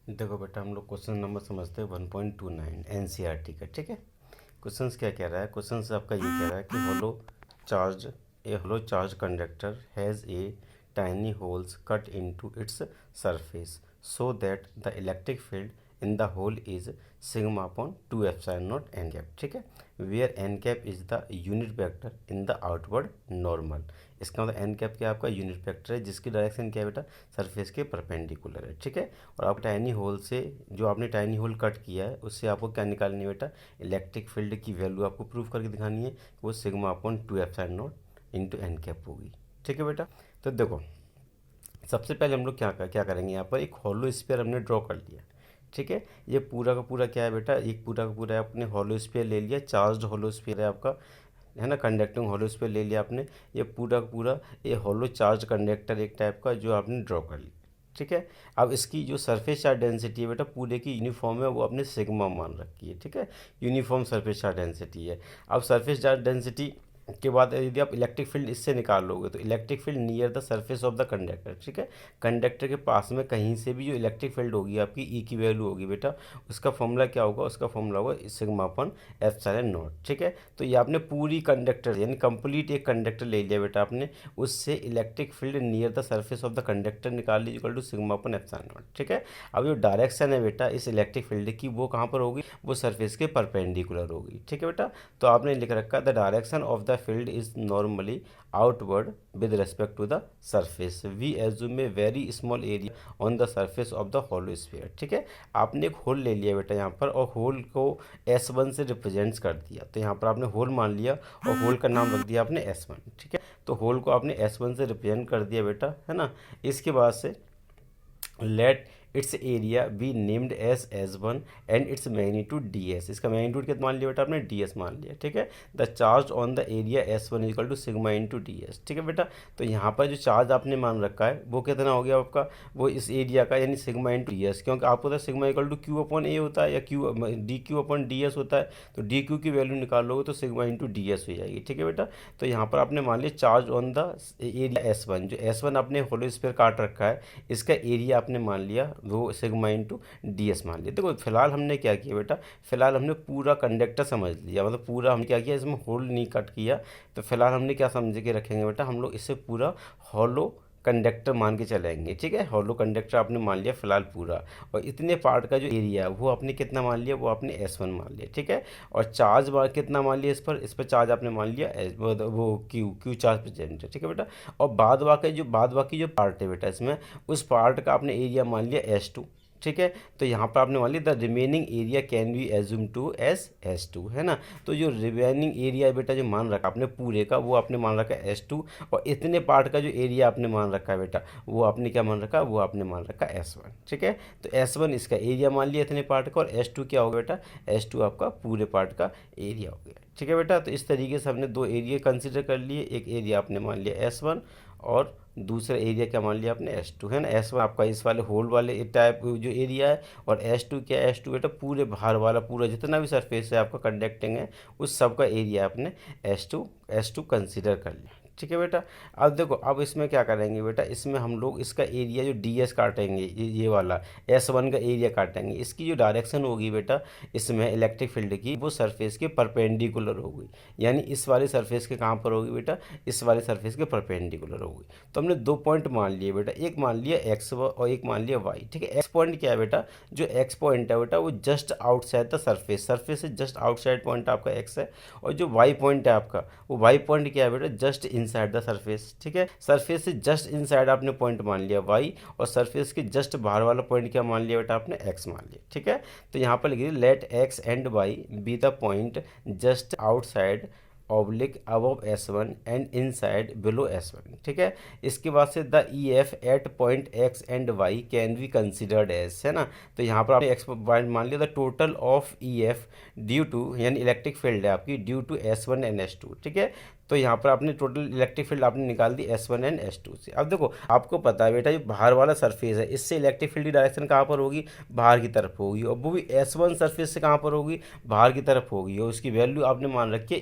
देखो बेटा, हम लोग क्वेश्चन नंबर समझते हैं 1.29 एनसीईआरटी का। ठीक है, क्वेश्चंस क्या कह रहा है? क्वेश्चंस आपका ये कह रहा है कि hollow charge conductor has a tiny holes cut into its surface so that the electric field in the hole is sigma upon 2 epsilon naught n cap. ठीक है, where n cap is the unit vector in the outward normal. इसका मतलब N cap क्या आपका unit vector है जिसकी direction क्या है बेटा? सरफेस के परपेंडिकुलर है। ठीक है, और आप टाइनी होल से जो आपने टाइनी होल कट किया है उससे आपको क्या निकालनी है बेटा? इलेक्ट्रिक फील्ड की वैल्यू आपको प्रूव करके दिखानी है कि वो sigma upon 2 epsilon naught into n cap होगी। ठीक है बेटा, तो देखो सबसे पहले हम लोग क्या करेंगे, यहाँ पर एक हॉलो स्फीयर हमने ड्रॉ कर लिया। ठीक है, ये पूरा का पूरा क्या है बेटा? एक पूरा का पूरा आपने हॉलो स्फीयर ले लिया, चार्ज्ड हॉलो स्फीयर है आपका, है ना, कंडक्टिंग हॉलो स्फीयर ले लिया आपने। ये पूरा का पूरा ये हॉलो चार्ज कंडक्टर एक टाइप का जो आपने ड्रॉ कर लिया। ठीक है, अब इसकी जो सरफेस चार्ज डेंसिटी है बेटा पूरे की यूनिफॉर्म है, वो आपने सिग्मा मान रखी है। ठीक है, यूनिफॉर्म सरफेस चार्ज डेंसिटी है। अब सरफेस चार्ज डेंसिटी के बाद यदि आप इलेक्ट्रिक फील्ड इससे निकालोगे तो electric field near the surface of the conductor. ठीक है, कंडक्टर के पास में कहीं से भी जो इलेक्ट्रिक फील्ड होगी आपकी ई की वैल्यू होगी बेटा, उसका फॉर्मूला क्या होगा? उसका फॉर्मूला होगा सिग्मा अपन एप्सिलॉन नॉट। ठीक है, तो ये आपने पूरी कंडक्टर यानी कंप्लीट एक कंडक्टर ले लिया बेटा आपने, उससे electric field near the surface of the conductor निकाल ली equal to sigma upon epsilon naught. ठीक है, अब जो डायरेक्शन है बेटा इस इलेक्ट्रिक फील्ड की वो कहाँ पर होगी? वो सरफेस के परपेंडिकुलर होगी। ठीक है बेटा, तो आपने लिख रखा the direction of the field is normally outward with respect to the surface. We assume a very small area on the surface of the hollow sphere. ठीक है, आपने एक होल ले लिया बेटा यहाँ पर और होल को S1 से रिप्रेजेंट कर दिया, तो यहाँ पर आपने होल मान लिया और होल का नाम रख दिया आपने S1। ठीक है, तो होल को आपने S1 से रिप्रेजेंट कर दिया बेटा, है ना। इसके बाद से let its area be named S one and its magnitude d S. इसका मैग्नीट्यूड कितना मान लिया बेटा आपने? डी एस मान लिया। ठीक है, the charge on the area S one equal to sigma into d S. ठीक है बेटा, तो यहाँ पर जो चार्ज आपने मान रखा है वो कितना हो गया आपका? वो इस एरिया का यानी सिग्मा इंटू डी एस, क्योंकि आपको पता है sigma equal to q upon a होता है या d q upon d s होता है, तो डी क्यू की वैल्यू निकालोगे तो सिग्मा इंटू डी एस हो जाएगी। ठीक है बेटा, तो यहाँ पर आपने मान लिया charge on the area S one, जो एस वन आपने होलो स्फीयर काट रखा है इसका एरिया आपने मान लिया वो सिग्मा इंटू डी एस मान लिया। देखो फिलहाल हमने क्या किया बेटा, फिलहाल हमने पूरा कंडक्टर समझ लिया, मतलब पूरा हमने क्या किया, इसमें होल नहीं कट किया। तो फिलहाल हमने क्या समझ के रखेंगे बेटा, हम लोग इसे पूरा हॉलो कंडक्टर मान के चलेंगे। ठीक है, हॉलो कंडक्टर आपने मान लिया फिलहाल पूरा, और इतने पार्ट का जो एरिया है वो आपने कितना मान लिया? वो आपने S1 मान लिया। ठीक है, और चार्ज कितना मान लिया? इस पर चार्ज आपने मान लिया वो क्यू चार्ज प्रेजेंट है। ठीक है बेटा, और बाद बाकी जो पार्ट है बेटा इसमें, उस पार्ट का आपने एरिया मान लिया S2। ठीक है, तो यहाँ पर आपने मान लिया the remaining area can be assume to S S2, है ना। तो जो रिमेनिंग एरिया है बेटा जो मान रखा आपने पूरे का, वो आपने मान रखा है S2, और इतने पार्ट का जो एरिया आपने मान रखा है बेटा वो आपने क्या मान रखा? वो आपने मान रखा S1। ठीक है, तो S1 इसका एरिया मान लिया इतने पार्ट का, और S2 क्या होगा बेटा? S2 आपका पूरे पार्ट का एरिया हो गया। ठीक है बेटा, तो इस तरीके से हमने दो एरिया कंसिडर कर लिए, एक एरिया आपने मान लिया S1 और दूसरा एरिया क्या मान लिया आपने? S2, है ना। S1 आपका इस वाले होल वाले टाइप जो एरिया है, और S2 क्या है? S2 बेटा पूरे बाहर वाला पूरा जितना भी सरफेस है आपका कंडक्टिंग है उस सब का एरिया आपने S2 कंसिडर कर लिया। ठीक है बेटा, अब देखो अब इसमें क्या करेंगे बेटा, इसमें हम लोग इसका एरिया जो DS काटेंगे, ये वाला S1 का एरिया काटेंगे, इसकी जो डायरेक्शन होगी बेटा इसमें इलेक्ट्रिक फील्ड की, वो सरफेस के परपेंडिकुलर होगी, यानी इस वाले सरफेस के कहाँ पर होगी बेटा? इस वाले सरफेस के परपेंडिकुलर होगी। तो हमने दो पॉइंट मान लिए बेटा, एक मान लिया एक्स और एक मान लिया वाई। ठीक है, एक्स पॉइंट क्या है बेटा? जो एक्स पॉइंट है बेटा वो just outside the surface, surface से जस्ट आउटसाइड पॉइंट आपका एक्स है, और जो वाई पॉइंट है आपका, वो वाई पॉइंट क्या है बेटा? Just inside the surface. ठीक है, सरफेस से जस्ट इनसाइड आपने पॉइंट मान लिया वाई, और सरफेस के जस्ट बाहर वाला पॉइंट क्या मान लिया बेटा आपने? एक्स मान लिया। ठीक है, तो यहाँ पर लिखिए let x and y be the point just outside oblique above S1 and inside below S1। ठीक है, इसके बाद से the EF at point x and y can be considered as, है ना। तो यहाँ पर आपने एक्स पॉइंट मान लिया, the total of EF due to, यानी इलेक्ट्रिक फील्ड है आपकी, due to S1 and S2। ठीक है, तो यहाँ पर आपने टोटल इलेक्ट्रिक फील्ड आपने निकाल दी S1 एंड S2 से। अब देखो आपको पता है बेटा, जो बाहर वाला सरफेस है इससे इलेक्ट्रिक फील्ड की डायरेक्शन कहाँ पर होगी, बाहर की तरफ होगी, और वो भी S1 सरफेस से कहाँ पर होगी, बाहर की तरफ होगी, और उसकी वैल्यू आपने मान रखी है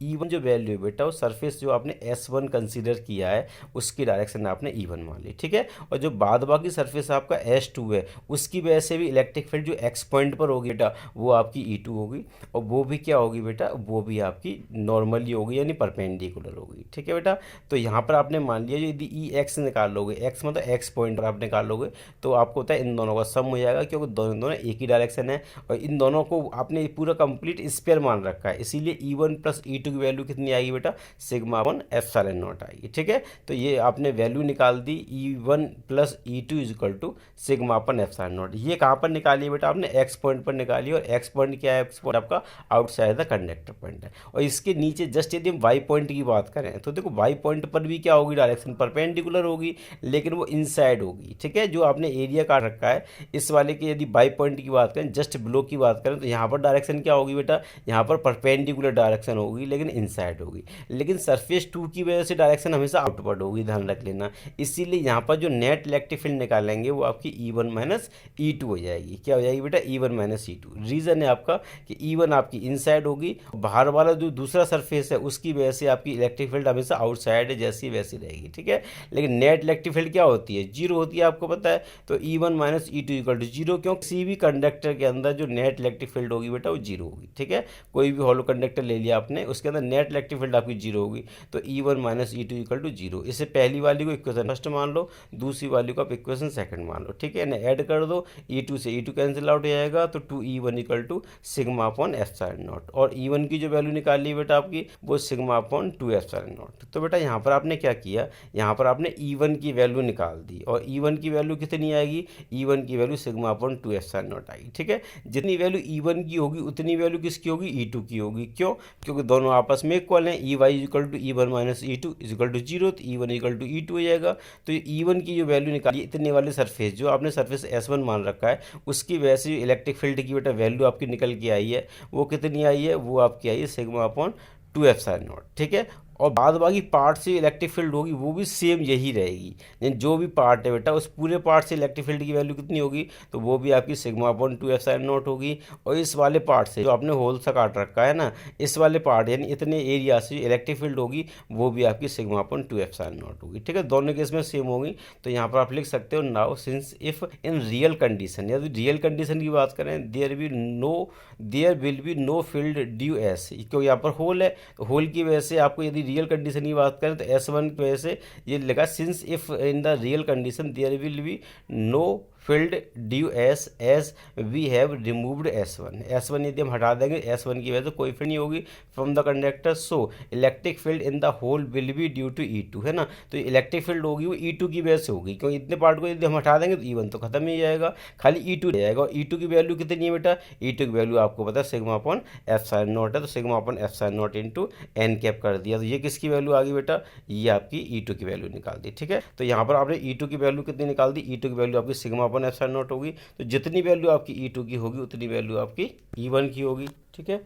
E1 जो वैल्यू है बेटा, वो सरफेस जो आपने S1 कंसीडर किया है उसकी डायरेक्शन में आपने E1 मान ली, ठीक है। और जो बाद बाकी सरफेस आपका S2 है उसकी वजह से भी इलेक्ट्रिक फील्ड जो X पॉइंट पर होगी बेटा वो आपकी E2 होगी, और वो भी क्या होगी बेटा, वो भी आपकी नॉर्मली होगी यानी परपेंडिकुलर होगी, ठीक है बेटा। तो यहाँ पर आपने मान लिया, जो यदि EX निकाल लोगे, X मतलब X पॉइंट पर आप निकाल लोगे, तो आपको होता है इन दोनों का सम हो जाएगा, क्योंकि दोनों एक ही डायरेक्शन है, और इन दोनों को आपने पूरा कंप्लीट स्क्वायर मान रखा है, इसीलिए E1 प्लस E2 की वैल्यू कितनी आएगी बेटा, सिग्मा अपॉन एप्सिलॉन नॉट आएगी, ठीक है। तो ये आपने वैल्यू निकाल दी E1 plus E2 is equal to sigma upon epsilon naught. ये कहाँ पर निकाली बेटा, आपने X पॉइंट पर निकाली, और X पॉइंट क्या है, X पॉइंट आपका आउटसाइड द कंडक्टर पॉइंट है। और इसके नीचे जस्ट यदि हम Y पॉइंट की बात करें तो देखो Y पॉइंट पर भी क्या होगी, डायरेक्शन परपेंडिकुलर होगी, लेकिन वो इनसाइड होगी, ठीक है। जो आपने एरिया काट रखा है इस वाले के, यदि Y पॉइंट की बात करें, जस्ट बिलो की बात करें, तो यहाँ पर डायरेक्शन क्या होगी बेटा, यहाँ पर परपेंडिकुलर डायरेक्शन होगी, लेकिन इनसाइड होगी। लेकिन सरफेस 2 की वजह से डायरेक्शन हमेशा आउटवर्ड होगी, ध्यान रख लेना। इसीलिए यहाँ पर जो नेट इलेक्ट्रिक फील्ड निकालेंगे वो आपकी E1 माइनस E2 हो जाएगी। क्या हो जाएगी बेटा, E1 माइनस E2। रीज़न है आपका कि E1 आपकी इनसाइड होगी, बाहर वाला जो दूसरा सरफेस है उसकी वजह से आपकी इलेक्ट्रिक फील्ड हमेशा आउटसाइड है, जैसी वैसी रहेगी, ठीक है। लेकिन नेट इलेक्ट्रिक फील्ड क्या होती है, जीरो होती है, आपको पता है। तो E1 minus E2 equal to zero, क्यों, किसी भी कंडक्टर के अंदर जो नेट इलेक्ट्रिक फील्ड होगी बेटा वो जीरो होगी, ठीक है। कोई भी हॉलो कंडक्टर ले लिया आपने, उसके अंदर नेट इलेक्ट्रिक फील्ड आपकी जीरो होगी, तो E1 minus E2 equal to zero. इससे पहली वाली को इक्वेशन फर्स्ट मान लो, दूसरी वाली को आप इक्वेशन सेकंड मान लो, ठीक है ना। ऐड कर दो, E2 से E2 कैंसिल आउट हो जाएगा, तो 2E1 equal to sigma upon epsilon naught. और E1 की जो वैल्यू निकाली बेटा आपकी, वो सिग्मा अपॉन 2 एप्सिलॉन नॉट। तो बेटा यहाँ पर आपने क्या किया, यहाँ पर आपने E1 की वैल्यू निकाल दी, और E1 की वैल्यू कितनी आएगी, E1 की value sigma upon 2 epsilon not आएगी, ठीक है। जितनी वैल्यू E1 की होगी उतनी वैल्यू किसकी होगी, E2 की होगी। क्यों, क्योंकि दोनों आपस में इक्वल हैं। EY equal to E1 minus E2 is equal to zero, तो E1 इक्वल टू E2 हो जाएगा। तो E1 की जो वैल्यू निकाली, इतने वाले सरफेस जो आपने सरफेस S1 मान रखा है उसकी वजह से इलेक्ट्रिक फील्ड की बेटा वैल्यू आपकी निकल के आई है, वो कितनी आई है, वो आपकी आई है सिग्मा अपॉन 2 एप्सिलॉन नॉट, ठीक है। और बाद बाकी पार्ट से इलेक्ट्रिक फील्ड होगी वो भी सेम यही रहेगी, यानी जो भी पार्ट है बेटा उस पूरे पार्ट से इलेक्ट्रिक फील्ड की वैल्यू कितनी होगी, तो वो भी आपकी सिग्मा अपॉन 2 एप्सिलॉन नॉट होगी। और इस वाले पार्ट से जो आपने होल सा काट रखा है ना, इस वाले पार्ट यानी इतने एरिया से इलेक्ट्रिक फील्ड होगी वो भी आपकी सिग्मा अपॉन 2 एप्सिलॉन नॉट होगी, ठीक है। दोनों केस में सेम होगी। तो यहाँ पर आप लिख सकते हो, now since if in real condition, यदि रियल कंडीशन की बात करें, there will be no field due S, क्योंकि यहाँ पर होल है, तो होल की वजह से आपको यदि रियल कंडीशन की बात करें तो S1 की वजह से ये लगा, since if in the real condition there will be no field due as we have removed S1 यदि हम हटा देंगे S1 की वजह से कोई फील्ड नहीं होगी from the conductor, so electric field in the hole will be due to E2, है ना। तो इलेक्ट्रिक फील्ड होगी वो E2 की वजह से होगी, क्योंकि इतने पार्ट को यदि हम हटा देंगे तो E1 तो खत्म ही जाएगा, खाली E2 रह जाएगा। और E2 की वैल्यू कितनी है बेटा, E2 की वैल्यू आपको पता है सिग्मा अपॉन एप्सिलॉन नॉट है, तो sigma upon epsilon naught into n cap कर दिया। तो ये किसकी वैल्यू आ गई बेटा, ये आपकी E2 की वैल्यू निकाल दी, ठीक है। तो यहाँ पर आपने E2 की वैल्यू कितनी निकाल दी, E2 की वैल्यू आपकी सिग्मा अपॉन एप्सिलॉन नॉट होगी। तो जितनी वैल्यू आपकी E2 की होगी उतनी वैल्यू आपकी E1 की होगी, ठीक है।